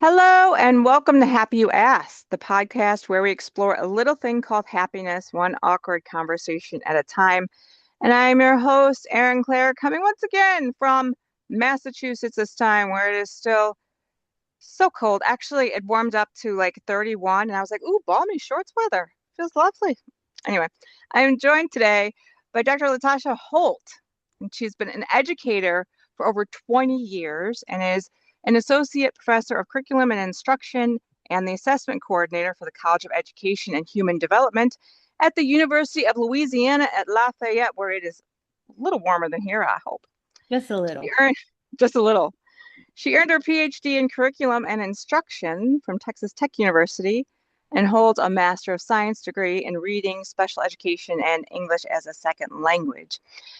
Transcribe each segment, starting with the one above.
Hello and welcome to Happy You Asked, the podcast where we explore a little thing called happiness, one awkward conversation at a time. And I'm your host, Erin Claire, coming once again from Massachusetts this time, where it is still so cold. Actually, it warmed up to like 31, and I was like, ooh, balmy shorts weather. Feels lovely. Anyway, I am joined today by Dr. Latasha Holt, and she's been an educator for over 20 years and is an associate professor of curriculum and instruction and the assessment coordinator for the College of Education and Human Development at the University of Louisiana at Lafayette, where it is a little warmer than here, I hope. Just a She little. earned just a little. She earned her PhD in curriculum and instruction from Texas Tech University and holds a Master of Science degree in reading, special education, and English as a second language,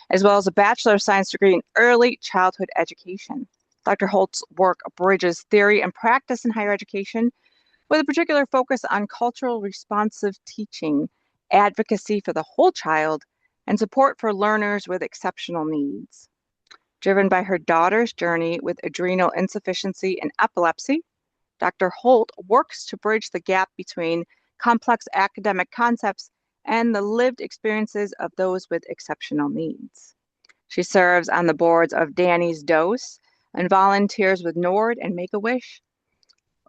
as well as a Bachelor of Science degree in early childhood education. Dr. Holt's work bridges theory and practice in higher education with a particular focus on cultural responsive teaching, advocacy for the whole child, and support for learners with exceptional needs. Driven by her daughter's journey with adrenal insufficiency and epilepsy, Dr. Holt works to bridge the gap between complex academic concepts and the lived experiences of those with exceptional needs. She serves on the boards of Danny's Dose and volunteers with NORD and Make a Wish.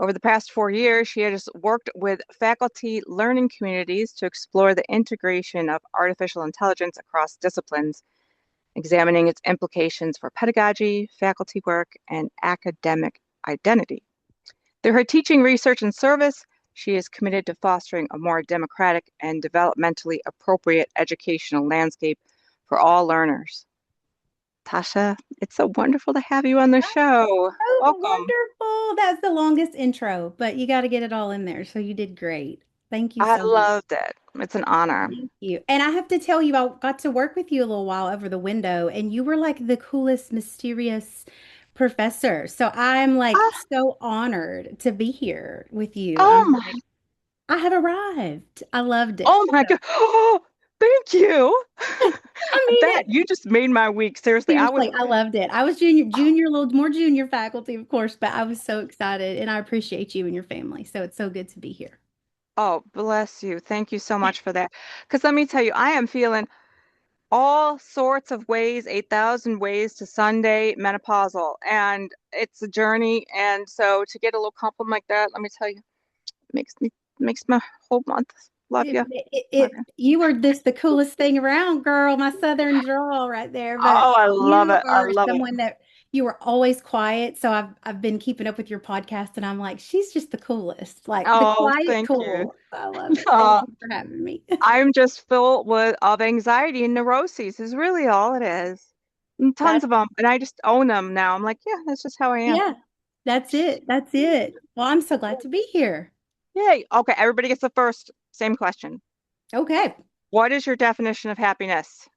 Over the past 4 years, she has worked with faculty learning communities to explore the integration of artificial intelligence across disciplines, examining its implications for pedagogy, faculty work, and academic identity. Through her teaching, research, and service, she is committed to fostering a more democratic and developmentally appropriate educational landscape for all learners. Tasha, it's so wonderful to have you on the show. Oh, Welcome. wonderful. That's the longest intro, but you got to get it all in there. So you did great. Thank you I so much. loved it. It's an honor. Thank you. And I have to tell you, I got to work with you a little while over the window, and you were like the coolest, mysterious professor. So I'm like Ah, so honored to be here with you. oh I'm my, like, I have arrived. I loved it. oh my God. Oh, thank you. I mean That it. you just made my week. Seriously, I was, Seriously, I loved it. I was junior, a little more junior faculty, of course, but I was so excited and I appreciate you and your family. So it's so good to be here. oh, bless you. Thank you so much for that. Because let me tell you, I am feeling all sorts of ways, 8,000 ways to Sunday menopausal. And it's a journey. And so to get a little compliment like that, let me tell you, makes me makes my whole month. Love you. Love you. You were just the coolest thing around, girl. My southern drawl right there. But Oh, I love you it. I are love it. someone that you were always quiet. So I've been keeping up with your podcast and I'm like, she's just the coolest. Like the Oh, quiet thank you. cool. I love it. Thank Uh, you for having me. I'm just filled with of anxiety and neuroses is really all it is. And tons That's of them. And I just own them now. I'm like, yeah, that's just how I am. yeah, that's it. That's it. Well, I'm so glad to be here. Yay. Okay, everybody gets the first same question. Okay. What is your definition of happiness?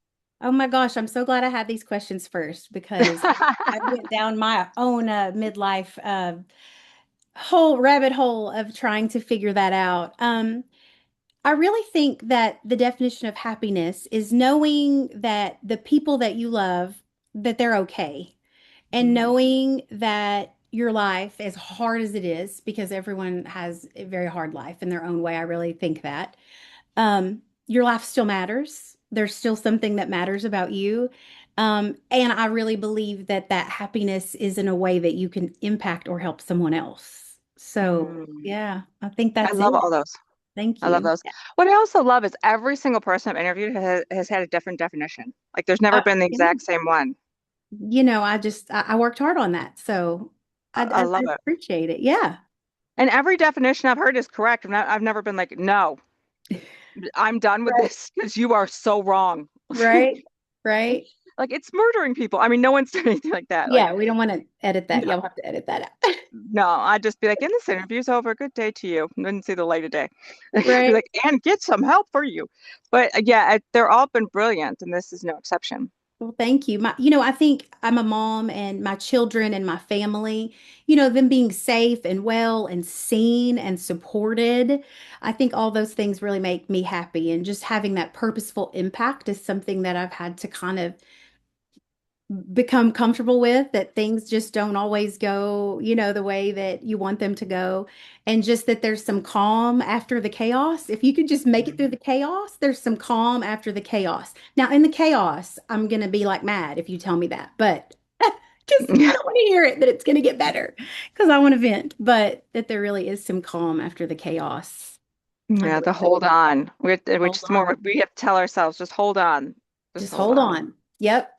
Oh my gosh, I'm so glad I had these questions first because I went down my own midlife whole rabbit hole of trying to figure that out. I really think that the definition of happiness is knowing that the people that you love, that they're okay, and Mm, knowing that your life, as hard as it is, because everyone has a very hard life in their own way, I really think that your life still matters. There's still something that matters about you. And I really believe that that happiness is in a way that you can impact or help someone else. So, mm. yeah, I think I that's it. love all those. Thank I love you. those. What I also love is every single person I've interviewed has had a different definition. Like there's never been the Yeah. exact same one. I worked hard on that. So I I love it. appreciate it. Yeah. And every definition I've heard is correct. I've never been like, no, I'm done with Right. this because you are so wrong. Right. Right. Like it's murdering people. I mean, no one's doing anything like that. Like, Yeah. We don't want to edit that. no, You'll have to edit that out. no, I'd just be like, and this interview's over. Good day to you. Didn't see the light of day. Be Right. like, and get some help for you. But yeah, they're all been brilliant, and this is no exception. Well, thank you. I think I'm a mom and my children and my family, them being safe and well and seen and supported. I think all those things really make me happy. And just having that purposeful impact is something that I've had to kind of become comfortable with, that things just don't always go, the way that you want them to go. And just that there's some calm after the chaos. If you could just make it through the chaos, there's some calm after the chaos. Now, in the chaos, I'm going to be like mad if you tell me that, but because I don't want to hear it that it's going to get better because I want to vent, but that there really is some calm after the chaos. I Yeah, believe the that. hold on. We're Hold just more, on. we have to tell ourselves, just hold on. Just Just hold hold on. on. Yep.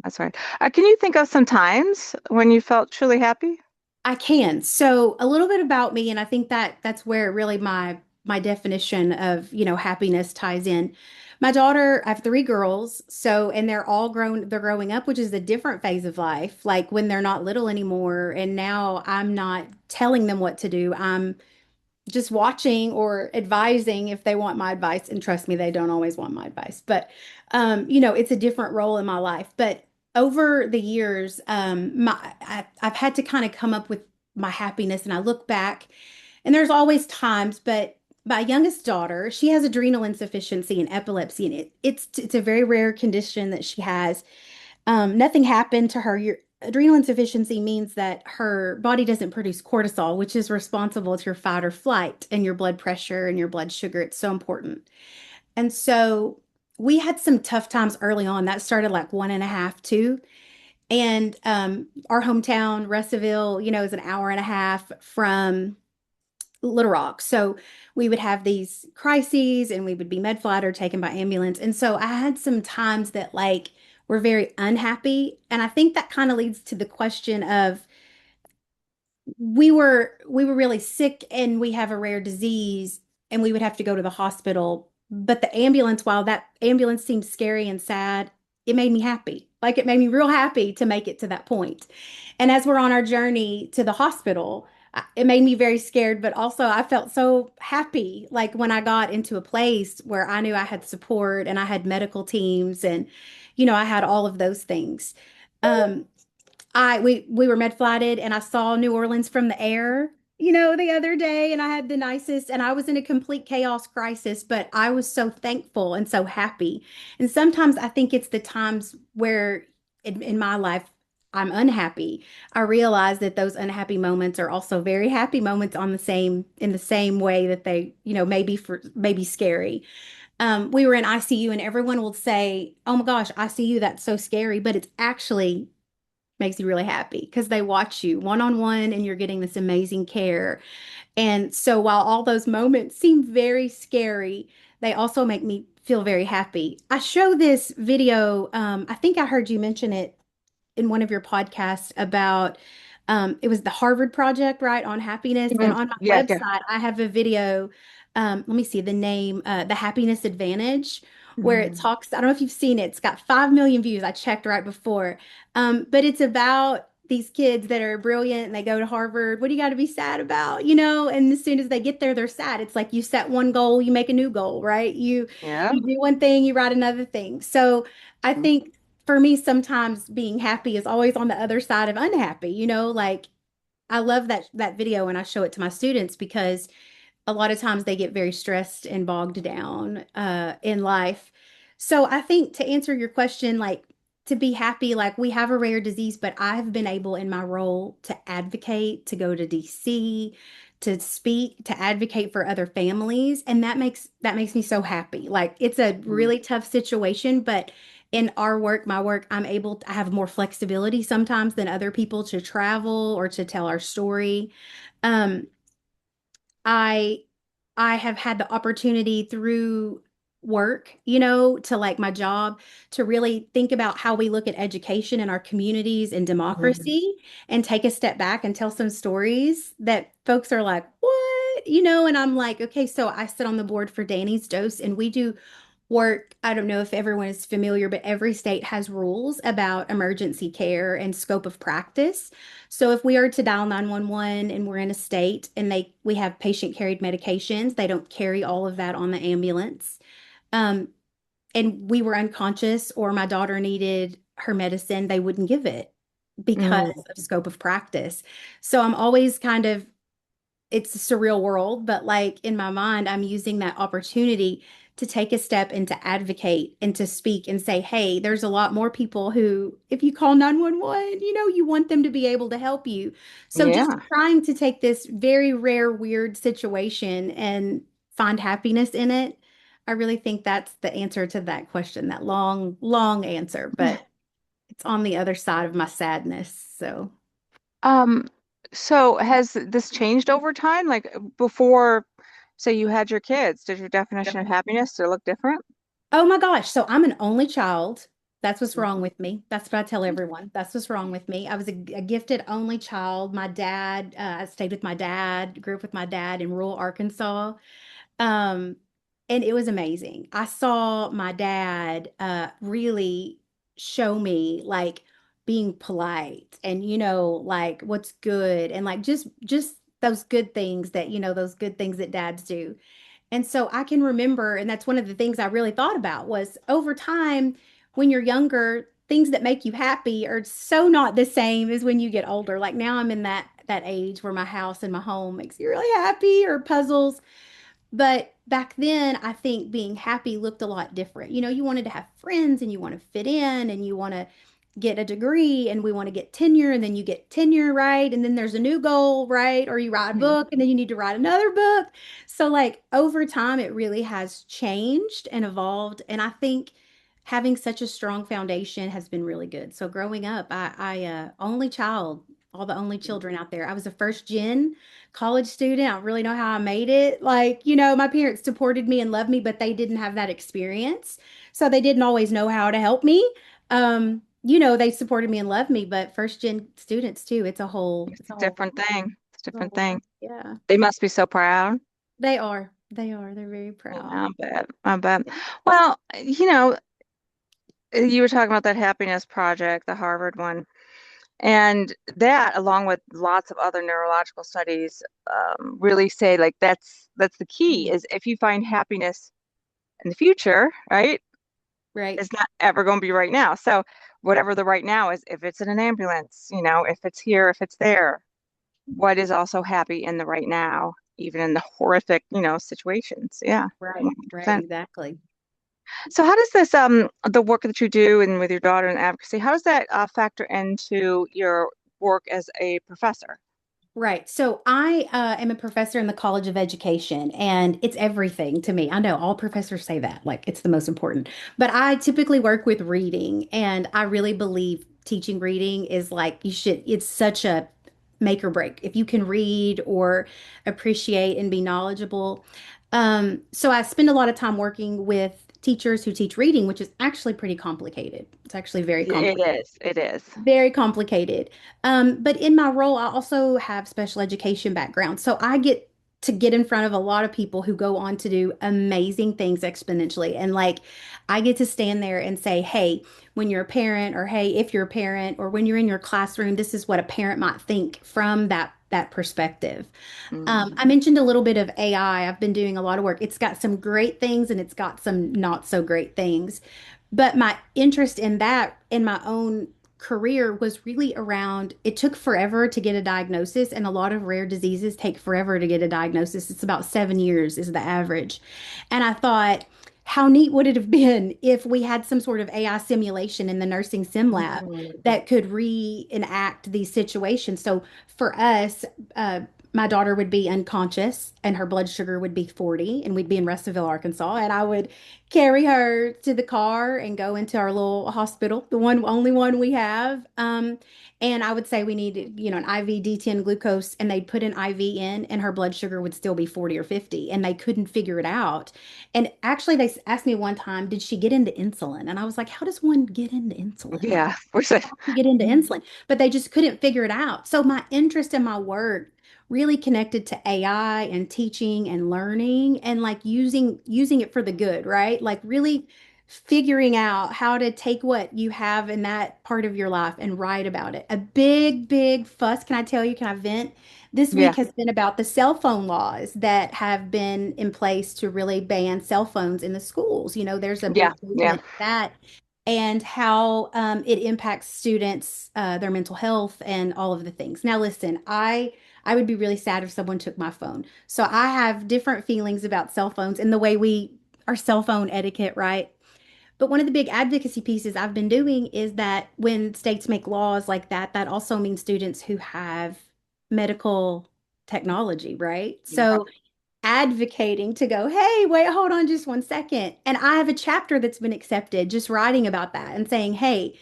That's right. Can you think of some times when you felt truly happy? I can. So a little bit about me, and I think that that's where really my definition of, happiness ties in. My daughter, I have three girls, so and they're growing up, which is a different phase of life, like when they're not little anymore. And now I'm not telling them what to do. I'm just watching or advising if they want my advice. And trust me, they don't always want my advice. But it's a different role in my life. But over the years, I've had to kind of come up with my happiness, and I look back, and there's always times, but my youngest daughter, she has adrenal insufficiency and epilepsy, and it's a very rare condition that she has. Nothing happened to her. Your adrenal insufficiency means that her body doesn't produce cortisol, which is responsible to your fight or flight and your blood pressure and your blood sugar. It's so important. And so we had some tough times early on. That started like one and a half, two. And our hometown, Russellville, is an hour and a half from Little Rock. So we would have these crises and we would be med flight or taken by ambulance. And so I had some times that like were very unhappy. And I think that kind of leads to the question of we were really sick and we have a rare disease and we would have to go to the hospital. But the ambulance, while that ambulance seemed scary and sad, it made me happy. Like it made me real happy to make it to that point. And as we're on our journey to the hospital, it made me very scared, but also I felt so happy. Like when I got into a place where I knew I had support and I had medical teams and, I had all of those things. Um, we were med flighted and I saw New Orleans from the air, the other day, and I had the nicest, and I was in a complete chaos crisis, but I was so thankful and so happy. And sometimes I think it's the times where in my life I'm unhappy. I realize that those unhappy moments are also very happy moments in the same way that they, maybe scary. We were in ICU and everyone will say, "Oh my gosh, ICU, that's so scary," but it's actually makes you really happy because they watch you one on one and you're getting this amazing care. And so while all those moments seem very scary, they also make me feel very happy. I show this video, I think I heard you mention it in one of your podcasts about it was the Harvard project, right, on happiness. And on my Yeah, yeah. website, I have a video. Let me see the name, The Happiness Advantage, where it Mm. talks. I don't know if you've seen it. It's got 5 million views. I checked right before. But it's about these kids that are brilliant and they go to Harvard. What do you got to be sad about? And as soon as they get there, they're sad. It's like you set one goal, you make a new goal, right? Yeah. You do one thing, you write another thing. So I think for me, sometimes being happy is always on the other side of unhappy. Like I love that video and I show it to my students because a lot of times they get very stressed and bogged down in life. So I think to answer your question, like to be happy, like we have a rare disease, but I have been able in my role to advocate, to go to DC, to speak, to advocate for other families, and that makes me so happy. Like it's a Mm. really tough situation, but in our work, my work, I have more flexibility sometimes than other people to travel or to tell our story. Um, I I have had the opportunity through work, to like my job, to really think about how we look at education in our communities and Mhm. democracy and take a step back and tell some stories that folks are like, what? And I'm like, okay, so I sit on the board for Danny's Dose and we do work. I don't know if everyone is familiar, but every state has rules about emergency care and scope of practice. So if we are to dial 911 and we're in a state and we have patient carried medications, they don't carry all of that on the ambulance. Um, and we were unconscious or my daughter needed her medicine, they wouldn't give it because Mm. of scope of practice. So I'm always kind of it's a surreal world, but like in my mind, I'm using that opportunity to take a step and to advocate and to speak and say, hey, there's a lot more people who, if you call 911, you want them to be able to help you. So just Yeah. trying to take this very rare, weird situation and find happiness in it. I really think that's the answer to that question, that long, long answer, but it's on the other side of my sadness. So. Um, so has this changed over time? Like before, say you had your kids, did your definition of happiness to look different? Oh my gosh. So I'm an only child. That's what's wrong Mhm. with me. That's what I tell everyone. That's what's wrong with me. I was a gifted only child. My dad, I stayed with my dad, grew up with my dad in rural Arkansas. Um, and it was amazing. I saw my dad really show me like being polite and like what's good and like just those good things that those good things that dads do. And so I can remember, and that's one of the things I really thought about was over time, when you're younger, things that make you happy are so not the same as when you get older. Like now I'm in that age where my house and my home makes you really happy or puzzles. But back then, I think being happy looked a lot different. You wanted to have friends and you want to fit in and you want to get a degree and we want to get tenure and then you get tenure, right? And then there's a new goal, right? Or you write a Mhm. book and then you need to write another book. So, like, over time, it really has changed and evolved. And I think having such a strong foundation has been really good. So, growing up, only child, all the only children out there. I was a first gen college student. I don't really know how I made it. Like, my parents supported me and loved me, but they didn't have that experience. So they didn't always know how to help me. They supported me and loved me, but first gen students too, It's a different thing. It's a it's a different whole thing. world. Yeah. They must be so proud. They are. They are. They're very Yeah, proud. I bet. I bet. Well, you were talking about that happiness project, the Harvard one, and that, along with lots of other neurological studies, really say like that's the key Mhm. is if you find happiness in the future, right? Right. It's not ever going to be right now. So whatever the right now is, if it's in an ambulance, if it's here, if it's there, what is also happy in the right now, even in the horrific, situations. Yeah, Right. Right. 100%. Exactly. So how does this the work that you do and with your daughter in advocacy, how does that factor into your work as a professor? Right. So I am a professor in the College of Education, and it's everything to me. I know all professors say that, like it's the most important. But I typically work with reading, and I really believe teaching reading is like it's such a make or break. If you can read or appreciate and be knowledgeable. So I spend a lot of time working with teachers who teach reading, which is actually pretty complicated. It's actually very It complicated. is. It is. Very complicated. But in my role, I also have special education background. So I get to get in front of a lot of people who go on to do amazing things exponentially. And like, I get to stand there and say, hey, when you're a parent, or hey, if you're a parent, or when you're in your classroom, this is what a parent might think from that perspective. I Mhm. mentioned a little bit of AI. I've been doing a lot of work. It's got some great things and it's got some not so great things. But my interest in that in my own career was really around it took forever to get a diagnosis, and a lot of rare diseases take forever to get a diagnosis. It's about 7 years is the average. And I thought, how neat would it have been if we had some sort of AI simulation in the nursing sim lab Mhm. that could reenact these situations? So for us, my daughter would be unconscious and her blood sugar would be 40, and we'd be in Russellville, Arkansas, and I would carry her to the car and go into our little hospital, the only one we have. And I would say we needed, an IV D10 glucose, and they'd put an IV in, and her blood sugar would still be 40 or 50, and they couldn't figure it out. And actually, they asked me one time, did she get into insulin? And I was like, how does one get into insulin? Like, Yeah. We're so- you get into insulin, but they just couldn't figure it out. So my interest in my work really connected to AI and teaching and learning and like using it for the good, right? Like really figuring out how to take what you have in that part of your life and write about it. A big, big fuss, can I tell you, can I vent? This Yeah. week has been about the cell phone laws that have been in place to really ban cell phones in the schools. There's a Yeah. big Yeah. movement that and how it impacts students, their mental health, and all of the things. Now, listen, I would be really sad if someone took my phone. So I have different feelings about cell phones and the way we our cell phone etiquette, right? But one of the big advocacy pieces I've been doing is that when states make laws like that, that also means students who have medical technology, right? Yeah. So advocating to go, hey, wait, hold on just 1 second. And I have a chapter that's been accepted just writing about that and saying, hey,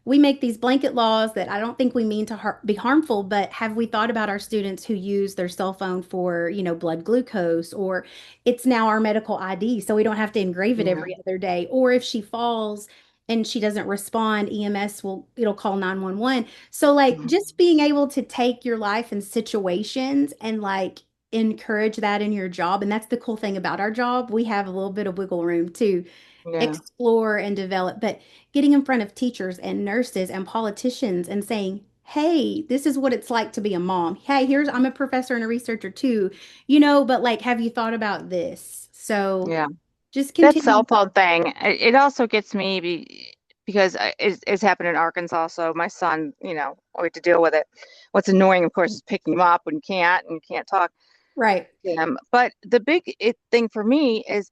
we make these blanket laws that I don't think we mean to be harmful, but have we thought about our students who use their cell phone for, blood glucose, or it's now our medical ID, so we don't have to engrave it Yeah. every other day. Or if she falls and she doesn't respond, it'll call 911. So like Mhm. just being able to take your life in situations and like encourage that in your job. And that's the cool thing about our job. We have a little bit of wiggle room to Yeah. explore and develop, but getting in front of teachers and nurses and politicians and saying, hey, this is what it's like to be a mom. Hey, I'm a professor and a researcher too, but like, have you thought about this? So Yeah. just That continue. cell phone thing, it also gets me because it's happened in Arkansas. So my son, we have to deal with it. What's annoying, of course, is picking him up when you can't talk Right, to him. But the big thing for me is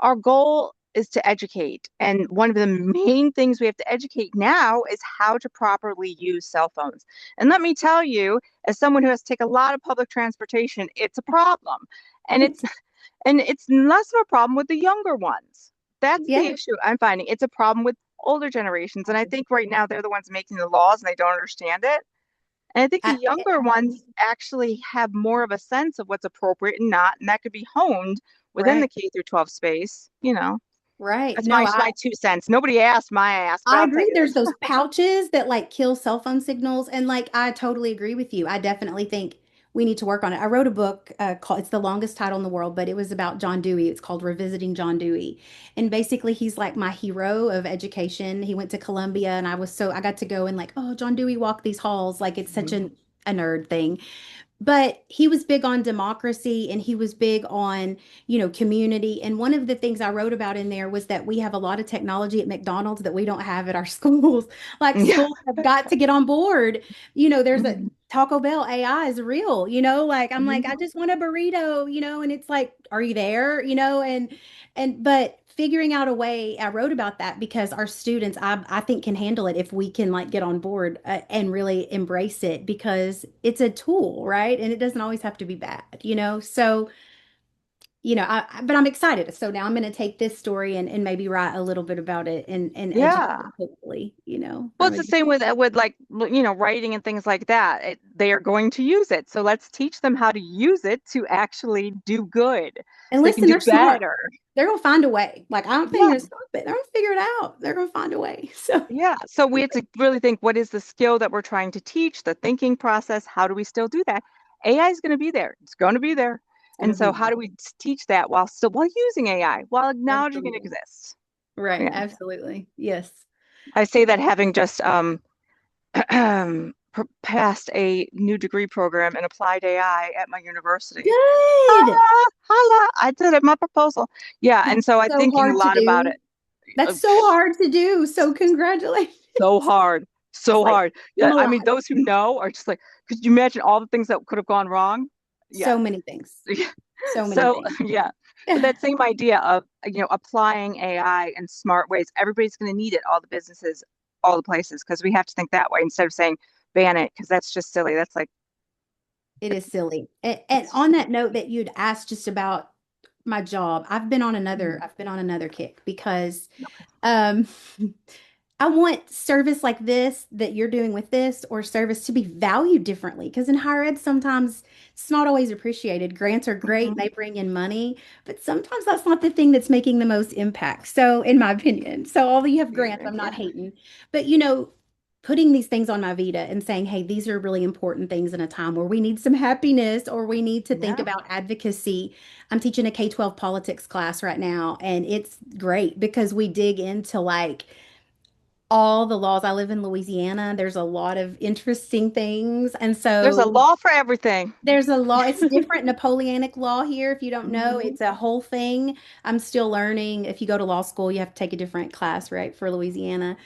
our goal is to educate. And one of the main things we have to educate now is how to properly use cell phones. And let me tell you, as someone who has to take a lot of public transportation, it's a problem. And it's less of a problem with the younger ones. That's the yeah, issue I'm finding. It's a problem with older generations. And I think right now they're the ones making the laws and they don't understand it. And I think the I, younger ones actually have more of a sense of what's appropriate and not, and that could be honed within the right, K through 12 space. right. That's No, my 2 cents. Nobody asked my ask, but I I'll tell agree. you There's this. those pouches that like kill cell phone signals. And like, I totally agree with you. I definitely think we need to work on it. I wrote a book called, it's the longest title in the world, but it was about John Dewey. It's called Revisiting John Dewey. And basically, he's like my hero of education. He went to Columbia, and I got to go and like, oh, John Dewey walked these halls. Like, it's such Mhm. a nerd thing. But he was big on democracy and he was big on, community. And one of the things I wrote about in there was that we have a lot of technology at McDonald's that we don't have at our schools. Like Yeah. schools have got to get on board. There's a Mhm. Taco Bell AI is real, like I'm like, I Mhm. just want a burrito, and it's like, are you there? But figuring out a way, I wrote about that because our students, I think, can handle it if we can like get on board and really embrace it because it's a tool, right? And it doesn't always have to be bad. So, but I'm excited. So now I'm going to take this story and maybe write a little bit about it and educate, Yeah. hopefully, Well, from it's a, the same with like writing and things like that. They are going to use it, so let's teach them how to use it to actually do good, and so they can listen, do they're smart. better. They're going to find a way. Like, I don't think they're Yeah, going to stop it. They're going to figure it out. They're going to find a way. So, yeah. So we have to really think, what is the skill that we're trying to teach, the thinking process? How do we still do that? AI is going to be there. It's going to be there. it's going And to be so how do we teach that while using AI, while acknowledging it absolutely exists? right. Yeah. Absolutely. Yes. I say that having just passed a new degree program in applied AI at my university. Good. Holla, holla. I did it, my proposal. Yeah, That's and so I'm so thinking a hard to lot about it. do. That's Uh, so hard to do. So congratulations. So hard, It's so like hard. I'm Yeah, I mean, alive. those who know are just like, could you imagine all the things that could have gone wrong? So Yes. many things. So many So, things. yeah. But that same idea of, applying AI in smart ways, everybody's going to need it, all the businesses, all the places, because we have to think that way instead of saying ban it, because that's just silly. That's like, It is silly. And it's just, on that note that you'd asked just about my job, mm, I've been on another kick because um I want service like this that you're doing with this or service to be valued differently. Because in higher ed, sometimes it's not always appreciated. Grants are great, mhm, they bring in money, but sometimes that's not the thing that's making the most impact. So, in my opinion, so although you have grants, I'm yeah, not hating, but putting these things on my Vita and saying, hey, these are really important things in a time where we need some happiness or we need to think yeah. about advocacy. I'm teaching a K-12 politics class right now, and it's great because we dig into like, all the laws. I live in Louisiana. There's a lot of interesting things. And There's a so law for everything. there's a law. It's different Napoleonic law here. If you don't know, Mhm. it's a whole thing. I'm still learning. If you go to law school, you have to take a different class, right, for Louisiana.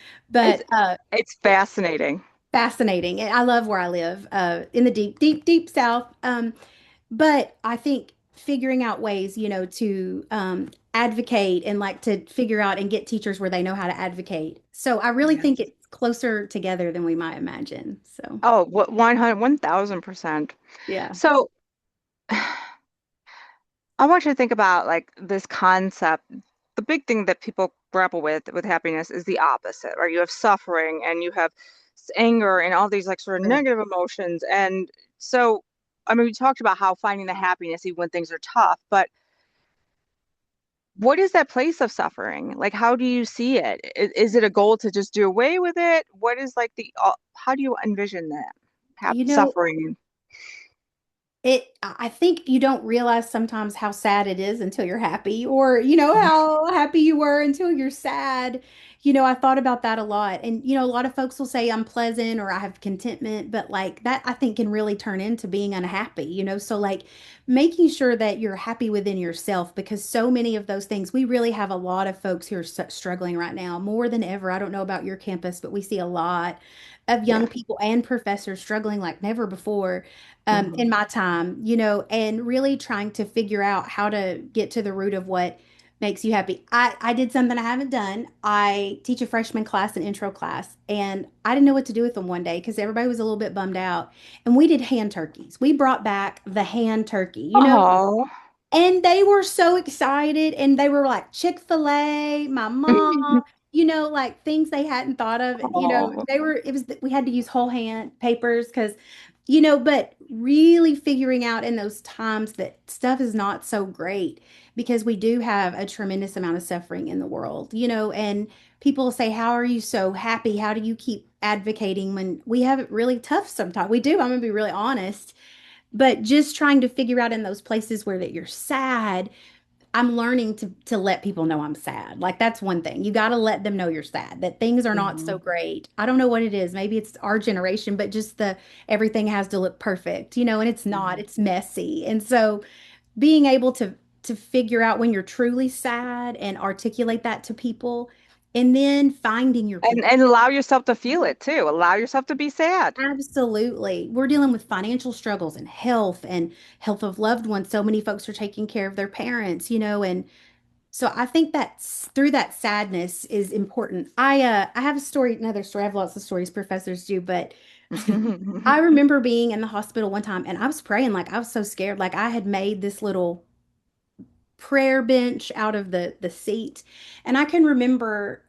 It's But it's fascinating. fascinating. And I love where I live, in the deep, deep, deep South. But I think figuring out ways, to advocate and like to figure out and get teachers where they know how to advocate. So I really think Yes. it's closer together than we might imagine. So, Oh, what 100, 1000%. yeah. So I want you to think about like this concept. The big thing that people grapple with happiness is the opposite, right? You have suffering and you have anger and all these like sort of Right. negative emotions. And so, I mean, we talked about how finding the happiness even when things are tough, but what is that place of suffering? Like, how do you see it? Is it a goal to just do away with it? What is like how do you envision that? Hap You know, suffering. I think you don't realize sometimes how sad it is until you're happy, or how happy you were until you're sad. I thought about that a lot. And a lot of folks will say I'm pleasant or I have contentment, but like that I think can really turn into being unhappy, so like making sure that you're happy within yourself, because so many of those things, we really have a lot of folks who are struggling right now more than ever. I don't know about your campus, but we see a lot of young Yeah. people and professors struggling like never before, in Hmm. my time, and really trying to figure out how to get to the root of what makes you happy. I did something I haven't done. I teach a freshman class, an intro class, and I didn't know what to do with them one day because everybody was a little bit bummed out. And we did hand turkeys. We brought back the hand turkey, Oh. and they were so excited, and they were like Chick-fil-A, my mom, like things they hadn't thought of. Oh. We had to use whole hand papers because, but really figuring out in those times that stuff is not so great because we do have a tremendous amount of suffering in the world, and people say, how are you so happy? How do you keep advocating when we have it really tough sometimes? We do. I'm gonna be really honest. But just trying to figure out in those places where that you're sad, I'm learning to let people know I'm sad. Like that's one thing. You got to let them know you're sad, that things are not so Mhm. great. I don't know what it is. Maybe it's our generation, but just the everything has to look perfect, and it's not. Mhm. It's messy. And so being able to figure out when you're truly sad and articulate that to people, and then finding your people. And allow yourself to feel it too. Allow yourself to be sad. Absolutely. We're dealing with financial struggles and health of loved ones. So many folks are taking care of their parents, and so I think that's through that sadness is important. I have a story, another story. I have lots of stories, professors do, but I remember being in the hospital one time and I was praying like I was so scared. Like I had made this little prayer bench out of the seat. And I can remember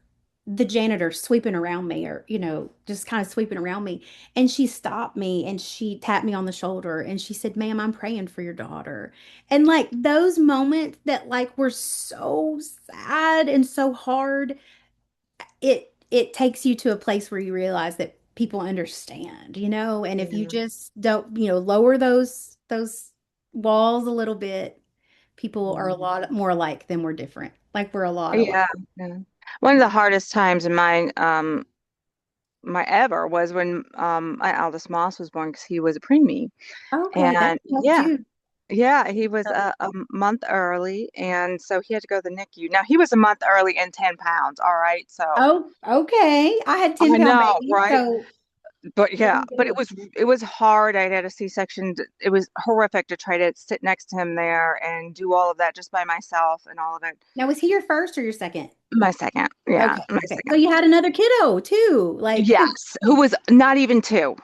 the janitor sweeping around me, or, just kind of sweeping around me. And she stopped me and she tapped me on the shoulder and she said, ma'am, I'm praying for your daughter. And like those moments that like were so sad and so hard, it takes you to a place where you realize that people understand, and if you Yeah. just don't, lower those walls a little bit, people are a Mhm. lot more alike than we're different. Like we're a lot alike. Yeah. Yeah. One of the hardest times in my ever was when my eldest Moss was born because he was a preemie. Okay, that And helped yeah, too. yeah, he was a month early, and so he had to go to the NICU. Now he was a month early and 10 pounds. All right, so Oh, okay. I had I 10-pound know, babies, right? so But there yeah, you but go. it was hard. I had a C-section. It was horrific to try to sit next to him there and do all of that just by myself and all of it. Now, was he your first or your second? My second, yeah, Okay, my okay. So second. you had another kiddo too. Like, Yes, who was not even two.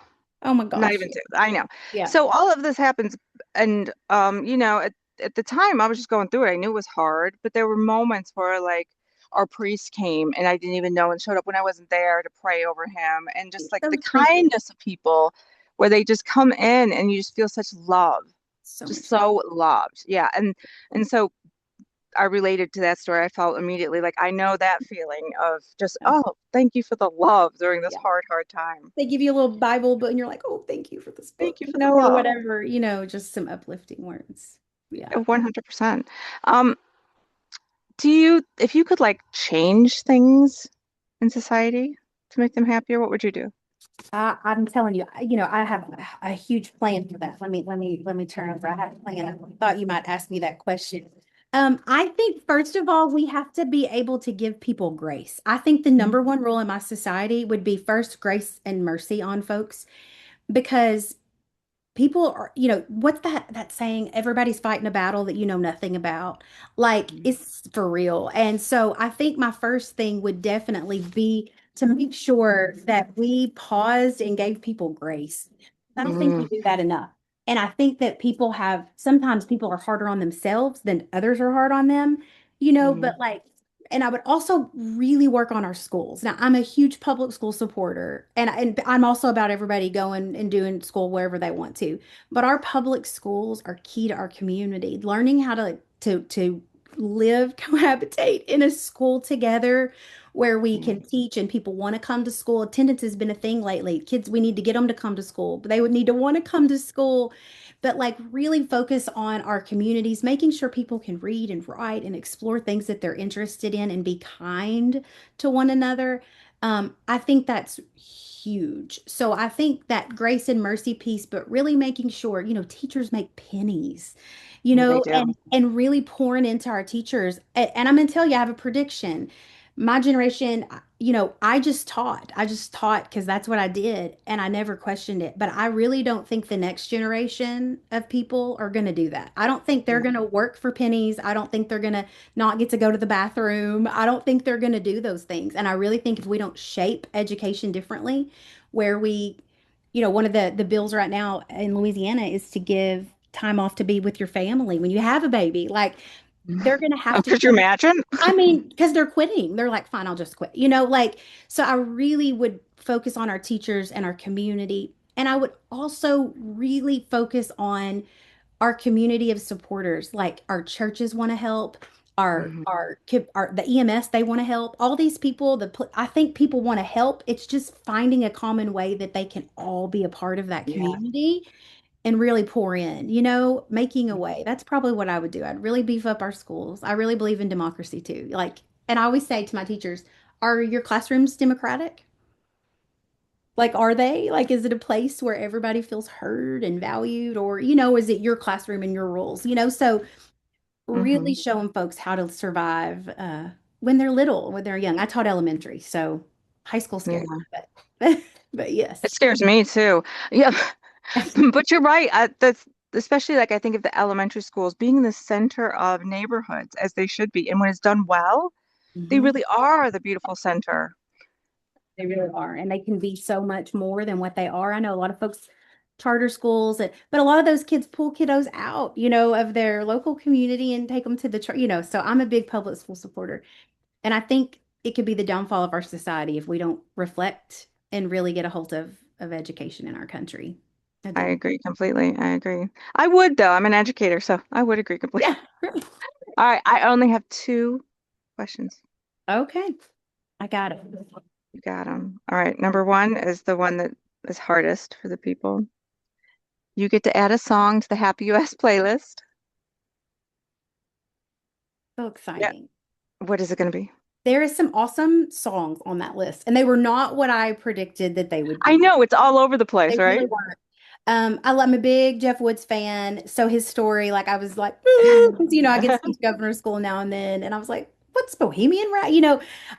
oh my Not gosh. even two. I know. Yeah. So all of this happens, and at the time I was just going through it. I knew it was hard, but there were moments where like our priest came and I didn't even know and showed up when I wasn't there to pray over him, and just like the Those priests, kindness of people where they just come in and you just feel such love, so just much love. so loved. Yeah, and so I related to that story. I felt immediately like I know that feeling of just, Yeah. oh, thank you for the love during this Yeah. hard time. They give you a little Bible book and you're like, oh, thank you for this Thank book, you for the or love. whatever, just some uplifting words. Yeah. 100%. Um, if you could like change things in society to make them happier, what would you do? I'm telling you, I have a huge plan for that. Let me turn over. I have a plan. I thought you might ask me that question. I think first of all, we have to be able to give people grace. I think the Mhm. number one rule in my society would be first grace and mercy on folks, because people are, what's that saying? Everybody's fighting a battle that you know nothing about. Like Mhm. it's for real. And so I think my first thing would definitely be to make sure that we paused and gave people grace. I don't think we Mhm. do that enough. And I think that sometimes people are harder on themselves than others are hard on them, Mhm. but like, and I would also really work on our schools. Now, I'm a huge public school supporter, and I'm also about everybody going and doing school wherever they want to. But our public schools are key to our community. Learning how to live, cohabitate in a school together where we Yeah. can teach and people want to come to school. Attendance has been a thing lately. Kids, we need to get them to come to school, but they would need to want to come to school. But like really focus on our communities, making sure people can read and write and explore things that they're interested in and be kind to one another. I think that's huge. So I think that grace and mercy piece, but really making sure, teachers make pennies, They do. and really pouring into our teachers. And I'm gonna tell you, I have a prediction. My generation, I just taught because that's what I did, and I never questioned it. But I really don't think the next generation of people are going to do that. I don't think they're Yeah. going to work for pennies. I don't think they're going to not get to go to the bathroom. I don't think they're going to do those things. And I really think if we don't shape education differently, where one of the bills right now in Louisiana is to give time off to be with your family when you have a baby. Like they're going to have to Could you imagine? I mean, because they're quitting. They're like, fine, I'll just quit. So I really would focus on our teachers and our community. And I would also really focus on our community of supporters. Like our churches want to help, Mhm. the EMS, they want to help. All these people, I think people want to help. It's just finding a common way that they can all be a part of that Yeah. community and really pour in, making a way. That's probably what I would do. I'd really beef up our schools. I really believe in democracy too. And I always say to my teachers, are your classrooms democratic? Like, are they? Like, is it a place where everybody feels heard and valued? Or, is it your classroom and your rules? So really Hmm. showing folks how to survive when they're little, when they're young. I taught elementary, so high school Yeah. scared me, but but It yes. scares me too. Yeah. But you're right. That's especially like I think of the elementary schools being the center of neighborhoods as they should be. And when it's done well, they Mhm. really are the beautiful center. They really are. And they can be so much more than what they are. I know a lot of folks, charter schools, but a lot of those kids pull kiddos out, of their local community and take them to so I'm a big public school supporter. And I think it could be the downfall of our society if we don't reflect and really get a hold of education in our country. I I do. agree completely. I agree. I would though. I'm an educator, so I would agree completely. Yeah. All right. I only have two questions. Okay. I got it. You got them. All right. Number one is the one that is hardest for the people. You get to add a song to the Happy US playlist. So Yeah. exciting. What is it going to be? There is some awesome songs on that list, and they were not what I predicted that they would I be. know it's all over the place, They right? really weren't. I'm a big Jeff Woods fan. So his story, like I was like, "Ooh," 'cause, I get sent to governor's school now and then. And I was like, what's Bohemian Rhapsody?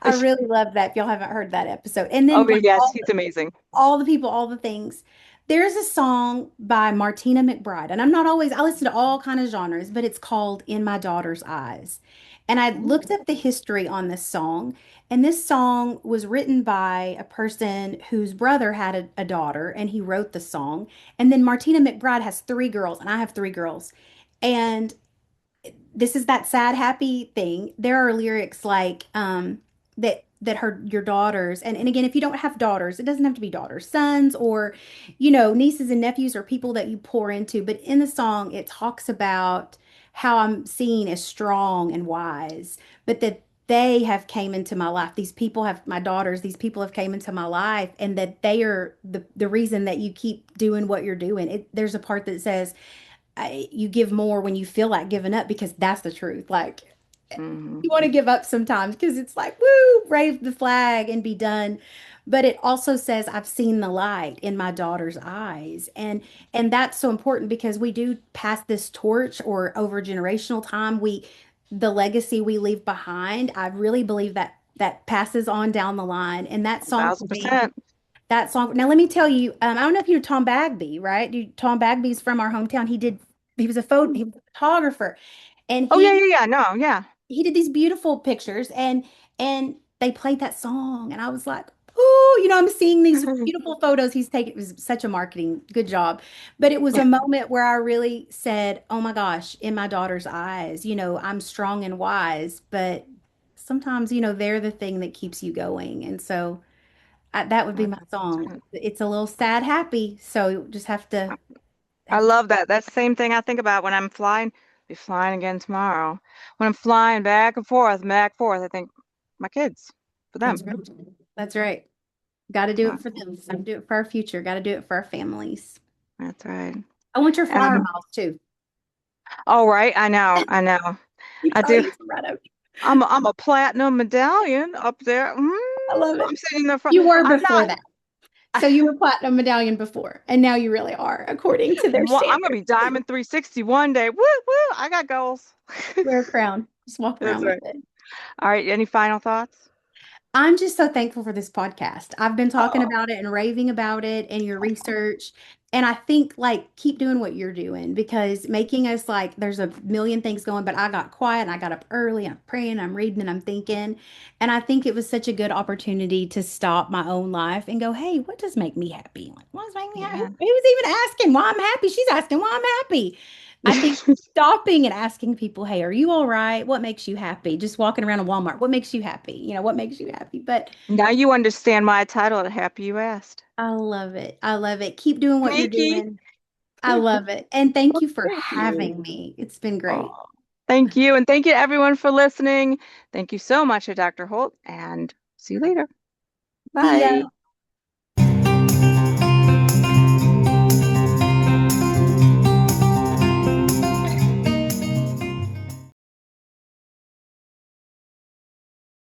I really love that if y'all haven't heard that episode. And Oh, then but like yes, he's amazing. all the people, all the things. There's a song by Martina McBride, and I listen to all kind of genres, but it's called In My Daughter's Eyes. And I looked up the history on this song, and this song was written by a person whose brother had a daughter, and he wrote the song. And then Martina McBride has three girls, and I have three girls. And this is that sad happy thing. There are lyrics like that her your daughters and again if you don't have daughters, it doesn't have to be daughters, sons or nieces and nephews or people that you pour into, but in the song it talks about how I'm seen as strong and wise, but that they have came into my life. These people have my daughters, these people have came into my life and that they are the reason that you keep doing what you're doing. There's a part that says you give more when you feel like giving up because that's the truth. Like Hmm. you want to give up sometimes because it's like, woo, wave the flag and be done. But it also says, I've seen the light in my daughter's eyes. And that's so important because we do pass this torch or over generational time. The legacy we leave behind, I really believe that passes on down the line. And that song for me 1,000%. that song. Now, let me tell you, I don't know if you know Tom Bagby, right? Tom Bagby's from our hometown. He was a photographer, and Oh yeah, yeah, yeah. No, yeah. he did these beautiful pictures, and they played that song, and I was like, oh, I'm seeing these beautiful photos he's taken. It was such a marketing good job, but it was a moment where I really said, oh my gosh, in my daughter's eyes, I'm strong and wise, but sometimes, they're the thing that keeps you going, and so that would be my That's song. right. It's a little sad, happy, so you just have to I have to. love that. That's the same thing I think about when I'm flying. Be flying again tomorrow. When I'm flying back and forth, I think my kids, for That's them. right. That's right. Got to do it for them. Got to do it for our future. Got to do it for our families. That's right. I want your flower And miles too. oh, right. I know. I know. You I probably do. need to write out. I'm a platinum medallion up there. I love I'm it. sitting in the front. You were I'm before not. that. So you were platinum medallion before, and now you really are, according to their Well, I'm gonna standard. be Diamond 360 one day. Woo woo! I got goals. Wear a crown. Just walk That's around with right. it. All right. Any final thoughts? I'm just so thankful for this podcast. I've been talking Oh, about it and raving about it and your research. And I think like keep doing what you're doing because making us like there's a million things going, but I got quiet and I got up early and I'm praying, I'm reading and I'm thinking. And I think it was such a good opportunity to stop my own life and go, hey, what does make me happy? Like, what does make me happy? yeah. Who's even asking why I'm happy? She's asking why I'm happy. I think stopping and asking people, hey, are you all right? What makes you happy? Just walking around a Walmart, what makes you happy? What makes you happy? But Now you understand my title. Happy you asked. I love it. I love it. Keep doing what you're Sneaky. doing. I love it. And thank Well, you for thank you. having me. It's been great. Oh, thank you. And thank you to everyone for listening. Thank you so much to Dr. Holt, and see you later. See ya. Bye.